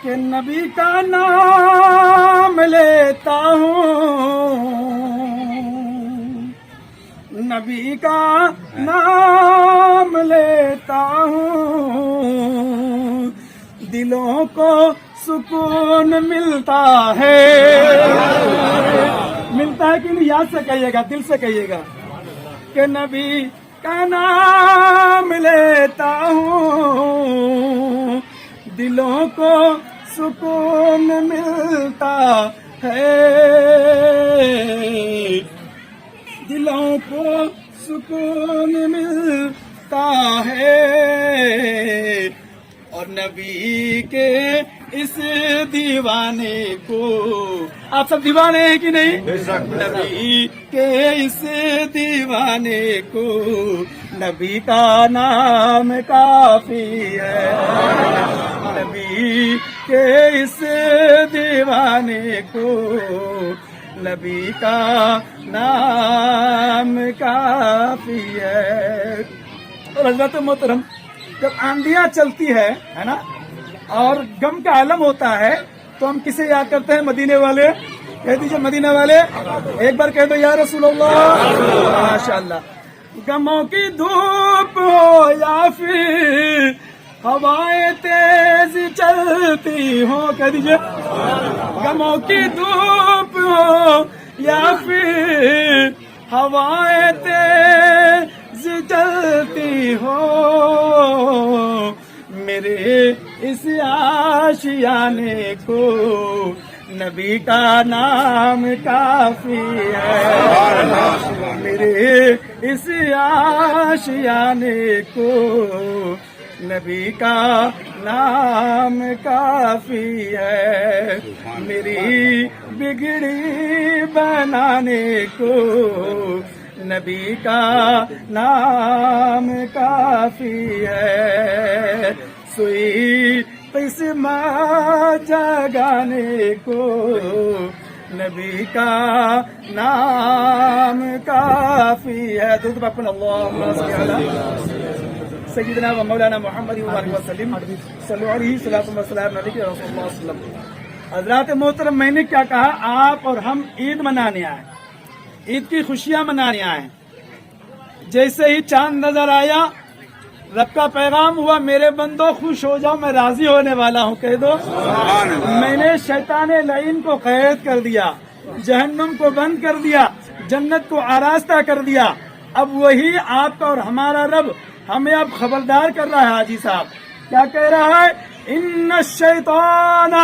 کہ نبی کا نام لیتا ہوں، نبی کا نام لیتا ہوں، دلوں کو سکون ملتا ہے، ملتا ہے کہ نہیں؟ یاد سے کہیے گا، دل سے کہیے گا کہ نبی کا نام لیتا ہوں، دلوں کو سکون ملتا ہے، دلوں کو سکون ملتا ہے، اور نبی کے اس دیوانے کو، آپ سب دیوانے ہیں کہ نہیں؟ نبی کے اس دیوانے کو نبی کا نام کافی ہے، نبی کے اس دیوانے کو نبی کا نام کافی ہے۔ اور حضرت محترم، جب آندیاں چلتی ہے نا اور غم کا عالم ہوتا ہے تو ہم کسے یاد کرتے ہیں؟ مدینے والے، کہہ دیجیے مدینے والے، ایک بار کہہ دو یا رسول اللہ، ماشاء اللہ۔ غموں کی دھوپ ہو یا پھر ہوائیں تیز چلتی ہوں، کہہ دیجیے غموں کی دھوپ ہو یا پھر ہوائیں تیز چلتی ہو، میرے اس آشیانے کو نبی کا نام کافی ہے، میرے اس آشیانے کو نبی کا نام کافی ہے، میری بگڑی بنانے کو نبی کا نام کافی ہے، سوئی قسمہ جگانے کو نبی کا نام کافی ہے۔ درود پڑھیں، اللہم صل علی سیدنا و مولانا محمد وسلم، صلو علیہ صلاۃ و سلام علیہ رسول اللہ صلی اللہ علیہ وسلم۔ حضرات محترم، میں نے کیا کہا؟ آپ اور ہم عید منانے آئے، عید کی خوشیاں منانے آئے۔ جیسے ہی چاند نظر آیا، رب کا پیغام ہوا، میرے بندو خوش ہو جاؤ، میں راضی ہونے والا ہوں، کہہ دو میں نے شیطان لعین کو قید کر دیا، جہنم کو بند کر دیا، جنت کو آراستہ کر دیا۔ اب وہی آپ کا اور ہمارا رب ہمیں اب خبردار کر رہا ہے۔ حاجی صاحب کیا کہہ رہا ہے؟ ان الشیطان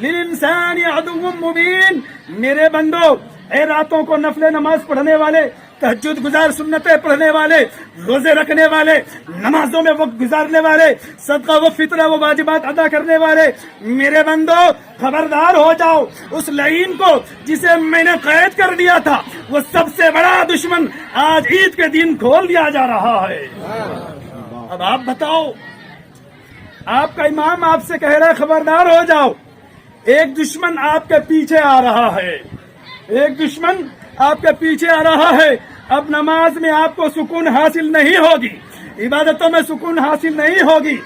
للانسان عدو مبین، میرے بندو، اے راتوں کو نفل نماز پڑھنے والے، تہجد گزار، سنتیں پڑھنے والے، روزے رکھنے والے، نمازوں میں وقت گزارنے والے، صدقہ و فطرہ و واجبات ادا کرنے والے، میرے بندو خبردار ہو جاؤ، اس لعین کو جسے میں نے قید کر دیا تھا، وہ سب سے بڑا دشمن آج عید کے دن کھول دیا جا رہا ہے۔ اب آپ بتاؤ، آپ کا امام آپ سے کہہ رہا ہے خبردار ہو جاؤ، ایک دشمن آپ کے پیچھے آ رہا ہے، ایک دشمن آپ کے پیچھے آ رہا ہے۔ اب نماز میں آپ کو سکون حاصل نہیں ہوگی، عبادتوں میں سکون حاصل نہیں ہوگی،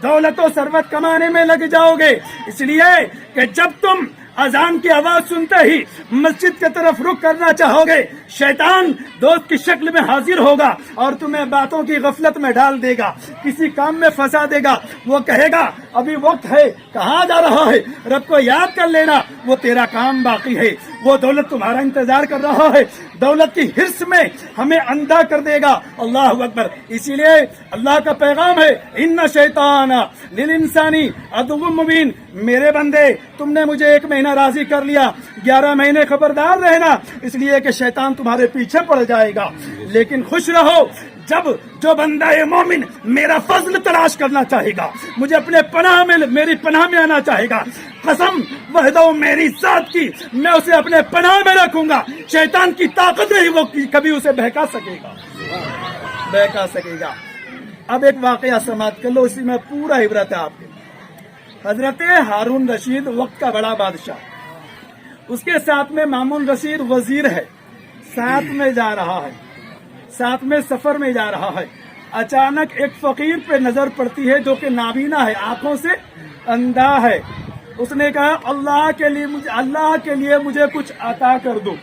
دولت و ثروت کمانے میں لگ جاؤ گے، اس لیے کہ جب تم اذان کی آواز سنتے ہی مسجد کی طرف رخ کرنا چاہو گے، شیطان دوست کی شکل میں حاضر ہوگا اور تمہیں باتوں کی غفلت میں ڈال دے گا، کسی کام میں پھنسا دے گا۔ وہ کہے گا ابھی وقت ہے، کہاں جا رہا ہے؟ رب کو یاد کر لینا، وہ تیرا کام باقی ہے، وہ دولت تمہارا انتظار کر رہا ہے۔ دولت کی حرص میں ہمیں اندھا کر دے گا۔ اللہ اکبر۔ اسی لیے اللہ کا پیغام ہے، ان شیطان للانسانی عدو مبین، میرے بندے تم نے مجھے ایک مہینہ راضی کر لیا، 11 مہینے خبردار رہنا، اس لیے کہ شیطان تمہارے پیچھے پڑ جائے گا۔ لیکن خوش رہو جب جو بندہ مومن میرا فضل تلاش کرنا چاہے گا، مجھے اپنے پناہ میں، میری پناہ میں آنا چاہے گا، قسم وحدہ میری ذات کی، میں اسے اپنے پناہ میں رکھوں گا، شیطان کی طاقت نہیں وہ کبھی اسے بہکا سکے گا۔ اب ایک واقعہ سماعت کر لو، اسی میں پورا عبرت ہے آپ کو۔ حضرت ہارون رشید وقت کا بڑا بادشاہ، اس کے ساتھ میں مامون رشید وزیر ہے، ساتھ میں جا رہا ہے، ساتھ میں سفر میں جا رہا ہے۔ اچانک ایک فقیر پہ نظر پڑتی ہے جو کہ نابینا ہے، آنکھوں سے اندھا ہے۔ उसने कहा अल्लाह के लिए मुझे कुछ अता कर दो।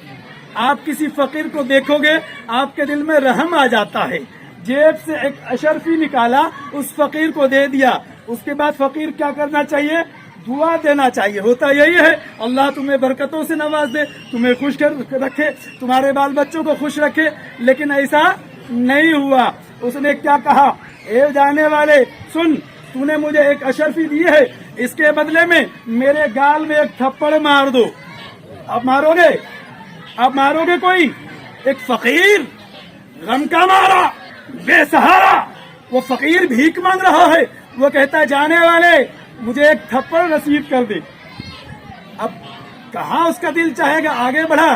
आप किसी फकीर को देखोगे आपके दिल में रहम आ जाता है। जेब से एक अशरफी निकाला, उस फकीर को दे दिया। उसके बाद फकीर क्या करना चाहिए? दुआ देना चाहिए। होता यही है, अल्लाह तुम्हें बरकतों से नवाज दे, तुम्हें खुश रखे, तुम्हारे बाल बच्चों को खुश रखे। लेकिन ऐसा नहीं हुआ। उसने क्या कहा? ए जाने वाले सुन, तूने मुझे एक अशरफी दी है, इसके बदले में मेरे गाल में एक थप्पड़ मार दो। अब मारोगे? अब मारोगे कोई? एक फकीर गम का मारा, बेसहारा, वो फकीर भीख मांग रहा है। वो कहता है जाने वाले मुझे एक थप्पड़ नसीब कर दे। अब कहाँ उसका दिल चाहेगा आगे बढ़ा?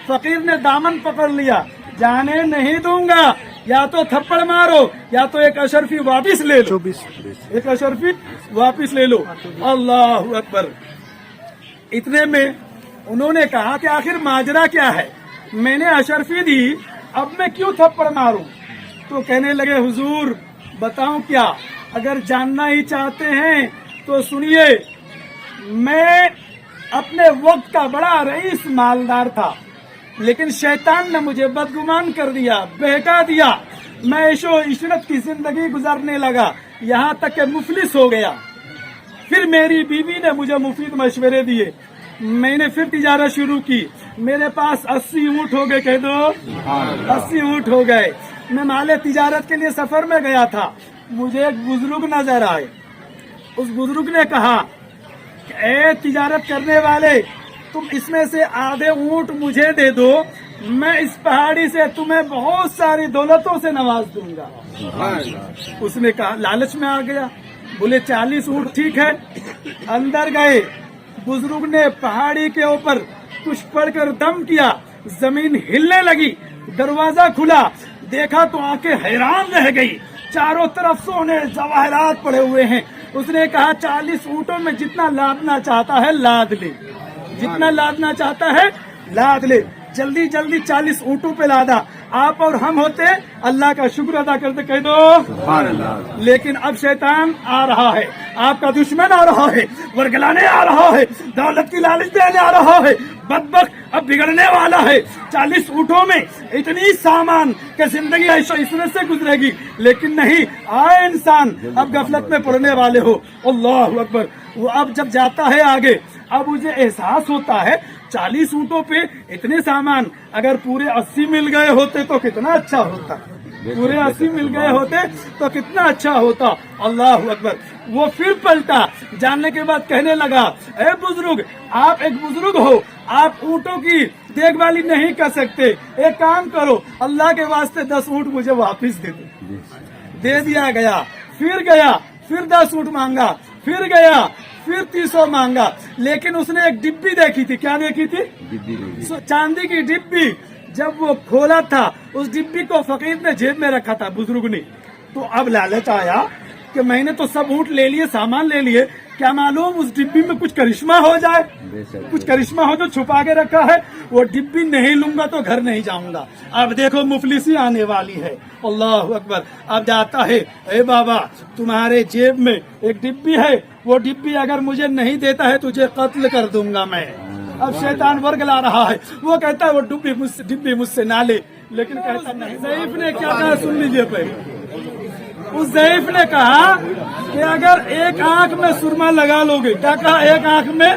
फकीर ने दामन पकड़ लिया, जाने नहीं दूंगा, या तो थप्पड़ मारो या तो एक अशरफी वापिस ले लो। एक अशरफी वापिस ले लो। अल्लाह अकबर। इतने में उन्होंने कहा कि आखिर माजरा क्या है? मैंने अशरफी दी, अब मैं क्यों थप्पड़ मारूं? तो कहने लगे हुजूर बताऊं क्या? अगर जानना ही चाहते हैं तो सुनिए, मैं अपने वक्त का बड़ा रईस मालदार था, लेकिन शैतान ने मुझे बदगुमान कर दिया, बहका दिया। मैं ऐशो इशरत की जिंदगी गुजारने लगा, यहाँ तक कि मुफलिस हो गया। फिर मेरी बीवी ने मुझे मुफीद मशवरे दिए, मैंने फिर तिजारत शुरू की। मेरे पास 80 ऊँट हो गए, कह दो 80 ऊँट हो गए। मैं माले तिजारत के लिए सफर में गया था, मुझे एक बुजुर्ग नजर आए। उस बुजुर्ग ने कहा ए तिजारत करने वाले, तुम इसमें से आधे ऊँट मुझे दे दो, मैं इस पहाड़ी से तुम्हें बहुत सारी दौलतों से नवाज दूंगा। उसने कहा, लालच में आ गया, बोले 40 ऊँट ठीक है। अंदर गए, बुजुर्ग ने पहाड़ी के ऊपर कुछ पढ़कर दम किया, जमीन हिलने लगी। दरवाजा खुला, देखा तो आंखें हैरान रह गई। चारों तरफ सोने जवाहरात पड़े हुए हैं। उसने कहा 40 ऊँटों में जितना लादना चाहता है लाद ले, जितना लादना चाहता है लाद ले। जल्दी जल्दी 40 ऊँटों पे लादा। आप और हम होते अल्लाह का शुक्र अदा करते, कह दो। लेकिन अब शैतान आ रहा है, आपका दुश्मन आ रहा है, वर्गलाने आ रहा है, दौलत की लालच देने आ रहा है। बदबख्त अब बिगड़ने वाला है। 40 ऊँटों में इतनी सामान कि जिंदगी ऐशो इशरत से गुजरेगी। लेकिन नहीं, आए इंसान अब गफलत में पड़ने वाले हो। अल्लाह अकबर। वो अब जब जाता है आगे, अब मुझे एहसास होता है 40 ऊँटों पे इतने सामान, अगर पूरे 80 मिल गए होते तो कितना अच्छा होता। पूरे 80 मिल गए होते तो कितना अच्छा होता। अल्लाह अकबर। वो फिर पलटा, जानने के बाद कहने लगा, ए बुजुर्ग, आप एक बुजुर्ग हो, आप ऊँटों की देखभाली नहीं कर सकते। एक काम करो, अल्लाह के वास्ते 10 ऊँट मुझे वापिस दे दो। दे दिया गया। फिर 10 ऊँट मांगा, फिर गया, फिर 300 मांगा। लेकिन उसने एक डिब्बी देखी थी। क्या देखी थी? चांदी की डिब्बी। जब वो खोला था, उस डिब्बी को फकीर ने जेब में रखा था, बुजुर्ग ने। तो अब लालच आया कि मैंने तो सब ऊँट ले लिए, सामान ले लिए, क्या मालूम उस डिब्बी में कुछ करिश्मा हो जाए, कुछ करिश्मा हो जो छुपा के रखा है। वो डिब्बी नहीं लूंगा तो घर नहीं जाऊंगा। अब देखो मुफलिसी आने वाली है। अल्लाह अकबर। अब जाता है, ए बाबा तुम्हारे जेब में एक डिब्बी है, वो डिब्बी अगर मुझे नहीं देता है तुझे कत्ल कर दूंगा मैं। अब शैतान वर्गला रहा है। वो कहता है वो डिब्बी मुझसे ना ले, लेकिन कहता नहीं। ज़ईफ ने क्या कहा सुन लीजिए पहले। उस ज़ईफ ने कहा कि अगर एक आंख में सुरमा लगा लोगे, क्या कहा? एक आंख में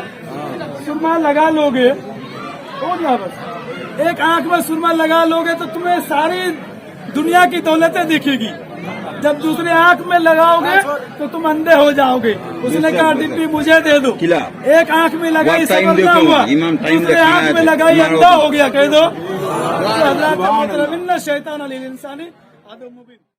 सुरमा लगा लोगे, हो गया बस। एक आंख में सुरमा लगा लोगे तो तुम्हें सारी दुनिया की दौलतें दिखेगी। जब दूसरे आंख में लगाओगे तो तुम अंधे हो जाओगे। उसने कहा डिब्बी मुझे दे दो। एक आंख में लगाई समझना हुआ, दूसरे आंख में लगाई अंधा हो गया, कह दो। शैतान अली इंसानी आदम मुबीन।